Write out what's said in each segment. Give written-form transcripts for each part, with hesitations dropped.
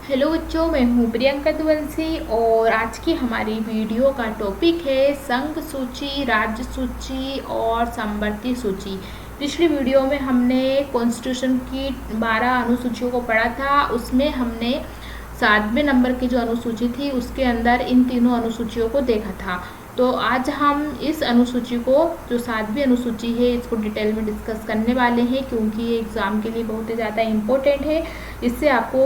Hello बच्चों, मैं हूँ प्रियंका दुवंशी और आज की हमारी वीडियो का टॉपिक है संघ सूची, राज्य सूची और समवर्ती सूची। पिछली वीडियो में हमने कॉन्स्टिट्यूशन की 12 अनुसूचियों को पढ़ा था। उसमें हमने 7वें नंबर की जो अनुसूची थी उसके अंदर इन तीनों अनुसूचियों को देखा था। तो आज हम इस अनुसूची को, जो 7वीं अनुसूची है, इसको डिटेल में डिस्कस करने वाले हैं क्योंकि ये एग्ज़ाम के लिए बहुत ही ज़्यादा इम्पोर्टेंट है। इससे आपको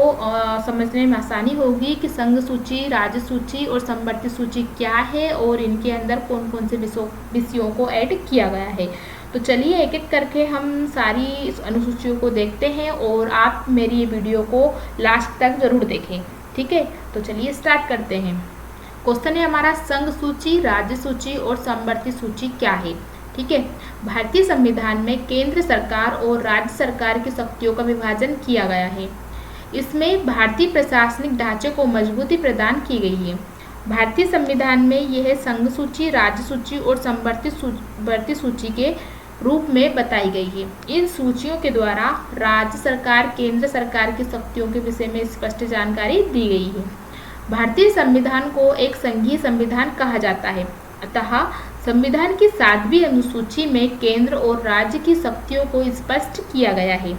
समझने में आसानी होगी कि संघ सूची, राज्य सूची और समवर्ती सूची क्या है और इनके अंदर कौन कौन से विषयों को ऐड किया गया है। तो चलिए एक एक करके हम सारी इस अनुसूचियों को देखते हैं और आप मेरी ये वीडियो को लास्ट तक ज़रूर देखें। ठीक है, तो चलिए स्टार्ट करते हैं। क्वेश्चन है हमारा, संघ सूची, राज्य सूची और समवर्ती सूची क्या है। ठीक है, भारतीय संविधान में केंद्र सरकार और राज्य सरकार की शक्तियों का विभाजन किया गया है। इसमें भारतीय प्रशासनिक ढांचे को मजबूती प्रदान की गई है। भारतीय संविधान में यह संघ सूची, राज्य सूची और समवर्ती सूची के रूप में बताई गई है। इन सूचियों के द्वारा राज्य सरकार, केंद्र सरकार की शक्तियों के विषय में स्पष्ट जानकारी दी गई है। भारतीय संविधान को एक संघीय संविधान कहा जाता है। अतः संविधान की 7वीं अनुसूची में केंद्र और राज्य की शक्तियों को स्पष्ट किया गया है।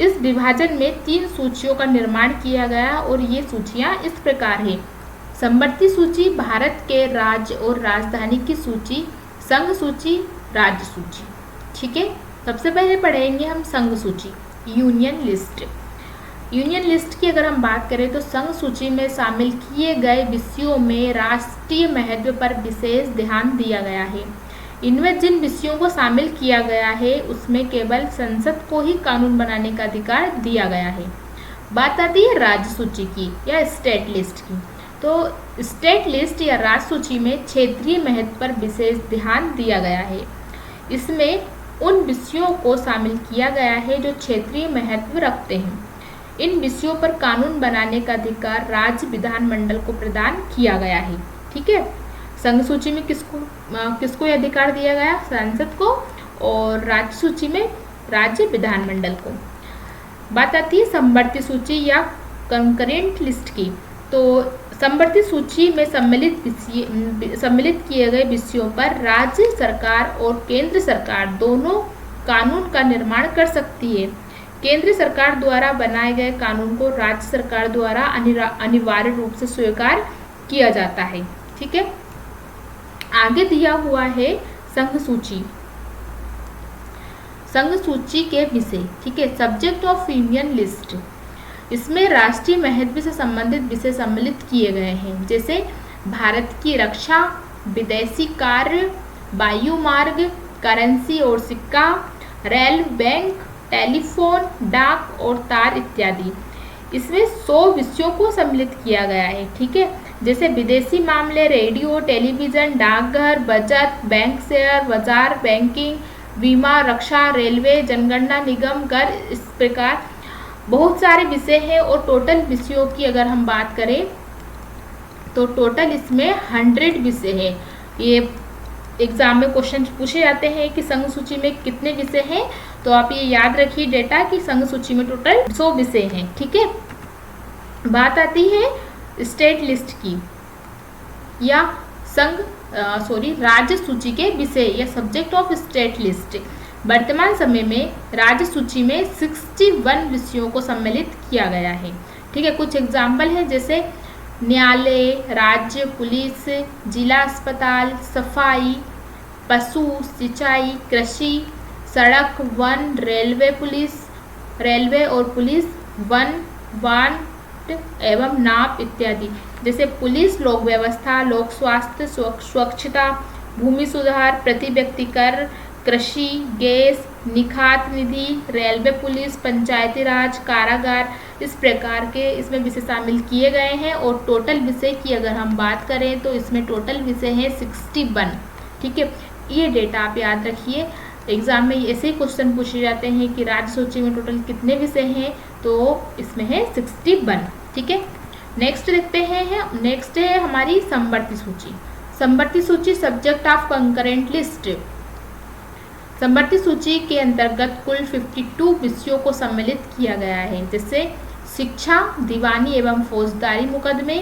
इस विभाजन में 3 सूचियों का निर्माण किया गया और ये सूचियां इस प्रकार है। समवर्ती सूची, भारत के राज्य और राजधानी की सूची, संघ सूची, राज्य सूची। ठीक है, सबसे पहले पढ़ेंगे हम संघ सूची, यूनियन लिस्ट। यूनियन लिस्ट की अगर हम बात करें तो संघ सूची में शामिल किए गए विषयों में राष्ट्रीय महत्व पर विशेष ध्यान दिया गया है। इनमें जिन विषयों को शामिल किया गया है उसमें केवल संसद को ही कानून बनाने का अधिकार दिया गया है। बात आती है राज्य सूची की या स्टेट लिस्ट की। तो स्टेट लिस्ट या राज्य सूची में क्षेत्रीय महत्व पर विशेष ध्यान दिया गया है। इसमें उन विषयों को शामिल किया गया है जो क्षेत्रीय महत्व रखते हैं। इन विषयों पर कानून बनाने का अधिकार राज्य विधानमंडल को प्रदान किया गया है। ठीक है, संघ सूची में किसको यह अधिकार दिया गया? संसद को। और राज्य सूची में राज्य विधानमंडल को। बात आती है समवर्ती सूची या कंकरेंट लिस्ट की। तो समवर्ती सूची में सम्मिलित किए गए विषयों पर राज्य सरकार और केंद्र सरकार दोनों कानून का निर्माण कर सकती है। केंद्र सरकार द्वारा बनाए गए कानून को राज्य सरकार द्वारा अनिवार्य रूप से स्वीकार किया जाता है। ठीक है, आगे दिया हुआ है संघ सूची। संघ सूची के विषय, ठीक है, सब्जेक्ट ऑफ यूनियन लिस्ट। इसमें राष्ट्रीय महत्व से संबंधित विषय सम्मिलित किए गए हैं, जैसे भारत की रक्षा, विदेशी कार्य, वायु मार्ग, करेंसी और सिक्का, रेल, बैंक, टेलीफोन, डाक और तार इत्यादि। इसमें 100 विषयों को सम्मिलित किया गया है। ठीक है, जैसे विदेशी मामले, रेडियो, टेलीविजन, डाकघर, बचत, बैंक शेयर, बाजार, बैंकिंग, बीमा, रक्षा, रेलवे, जनगणना निगम, कर, इस प्रकार बहुत सारे विषय हैं। और टोटल विषयों की अगर हम बात करें तो टोटल इसमें 100 विषय हैं। ये एग्जाम में क्वेश्चन पूछे जाते हैं कि संघ सूची में कितने विषय हैं, तो आप ये याद रखिए डेटा कि संघ सूची में टोटल 100 विषय हैं। ठीक है, बात आती है स्टेट लिस्ट की या राज्य सूची के विषय या सब्जेक्ट ऑफ स्टेट लिस्ट। वर्तमान समय में राज्य सूची में 61 विषयों को सम्मिलित किया गया है। ठीक है, कुछ एग्जाम्पल है जैसे न्यायालय, राज्य पुलिस, जिला अस्पताल, सफाई, पशु, सिंचाई, कृषि, सड़क, वन, रेलवे और पुलिस, वन, वाट एवं नाप इत्यादि। जैसे पुलिस, लोक व्यवस्था, लोक स्वास्थ्य, स्वच्छता, भूमि सुधार, प्रति व्यक्ति कर, कृषि, गैस, निखात निधि, रेलवे पुलिस, पंचायती राज, कारागार, इस प्रकार के इसमें विषय शामिल किए गए हैं। और टोटल विषय की अगर हम बात करें तो इसमें टोटल विषय है 61। ठीक है, ये डेटा आप याद रखिए। एग्जाम में ऐसे ही क्वेश्चन पूछे जाते हैं कि राज्य सूची में टोटल कितने विषय हैं, तो इसमें है 61। ठीक है, नेक्स्ट देखते हैं। नेक्स्ट है हमारी समवर्ती सूची। समवर्ती सूची सब्जेक्ट ऑफ कंकरेंट लिस्ट। समवर्ती सूची के अंतर्गत कुल 52 विषयों को सम्मिलित किया गया है, जैसे शिक्षा, दीवानी एवं फौजदारी मुकदमे,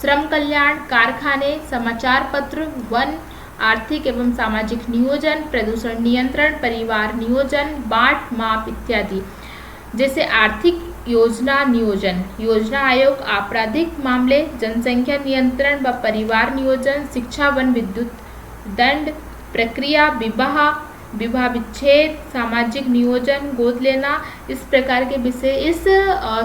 श्रम कल्याण, कारखाने, समाचार पत्र, वन, आर्थिक एवं सामाजिक नियोजन, प्रदूषण नियंत्रण, परिवार नियोजन, बांट माप इत्यादि। जैसे आर्थिक योजना नियोजन, योजना आयोग, आपराधिक मामले, जनसंख्या नियंत्रण व परिवार नियोजन, शिक्षा, वन, विद्युत, दंड प्रक्रिया, विवाह विच्छेद, सामाजिक नियोजन, गोद लेना, इस प्रकार के विषय इस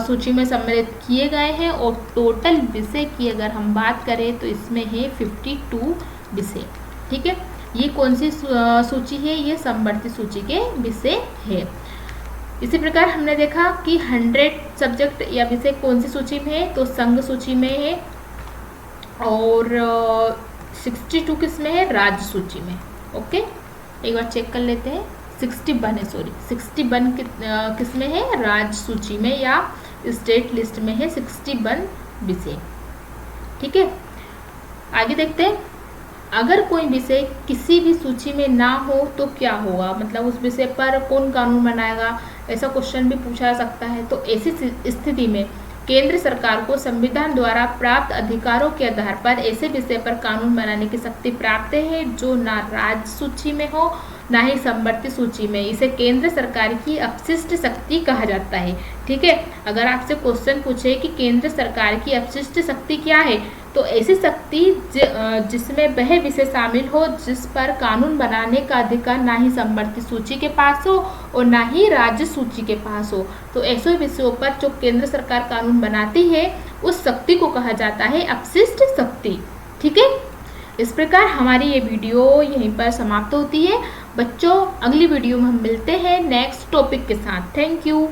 सूची में सम्मिलित किए गए हैं। और टोटल विषय की अगर हम बात करें तो इसमें है 52 विषय। ठीक है, ये कौन सी सूची है? ये समवर्ती सूची के विषय है। इसी प्रकार हमने देखा कि 100 सब्जेक्ट या विषय कौन सी सूची में है, तो संघ सूची में है, और 62 किस में है? राज्य सूची में। ओके, एक बार चेक कर लेते हैं। 61 है, सॉरी 61 किस में है? राज्य सूची में या स्टेट लिस्ट में है 61 विषय। ठीक है, आगे देखते हैं। अगर कोई विषय किसी भी सूची में ना हो तो क्या होगा, मतलब उस विषय पर कौन कानून बनाएगा, ऐसा क्वेश्चन भी पूछा जा सकता है। तो ऐसी स्थिति में केंद्र सरकार को संविधान द्वारा प्राप्त अधिकारों के आधार पर ऐसे विषय पर कानून बनाने की शक्ति प्राप्त है जो ना राज्य सूची में हो ना ही समवर्ती सूची में। इसे केंद्र सरकार की अपशिष्ट शक्ति कहा जाता है। ठीक है, अगर आपसे क्वेश्चन पूछे कि केंद्र सरकार की अपशिष्ट शक्ति क्या है, तो ऐसी शक्ति जिसमें वह विषय शामिल हो जिस पर कानून बनाने का अधिकार ना ही समवर्ती सूची के पास हो और ना ही राज्य सूची के पास हो। तो ऐसे विषयों पर जो केंद्र सरकार कानून बनाती है उस शक्ति को कहा जाता है अपशिष्ट शक्ति। ठीक है, इस प्रकार हमारी ये वीडियो यहीं पर समाप्त होती है। बच्चों, अगली वीडियो में हम मिलते हैं नेक्स्ट टॉपिक के साथ। Thank you.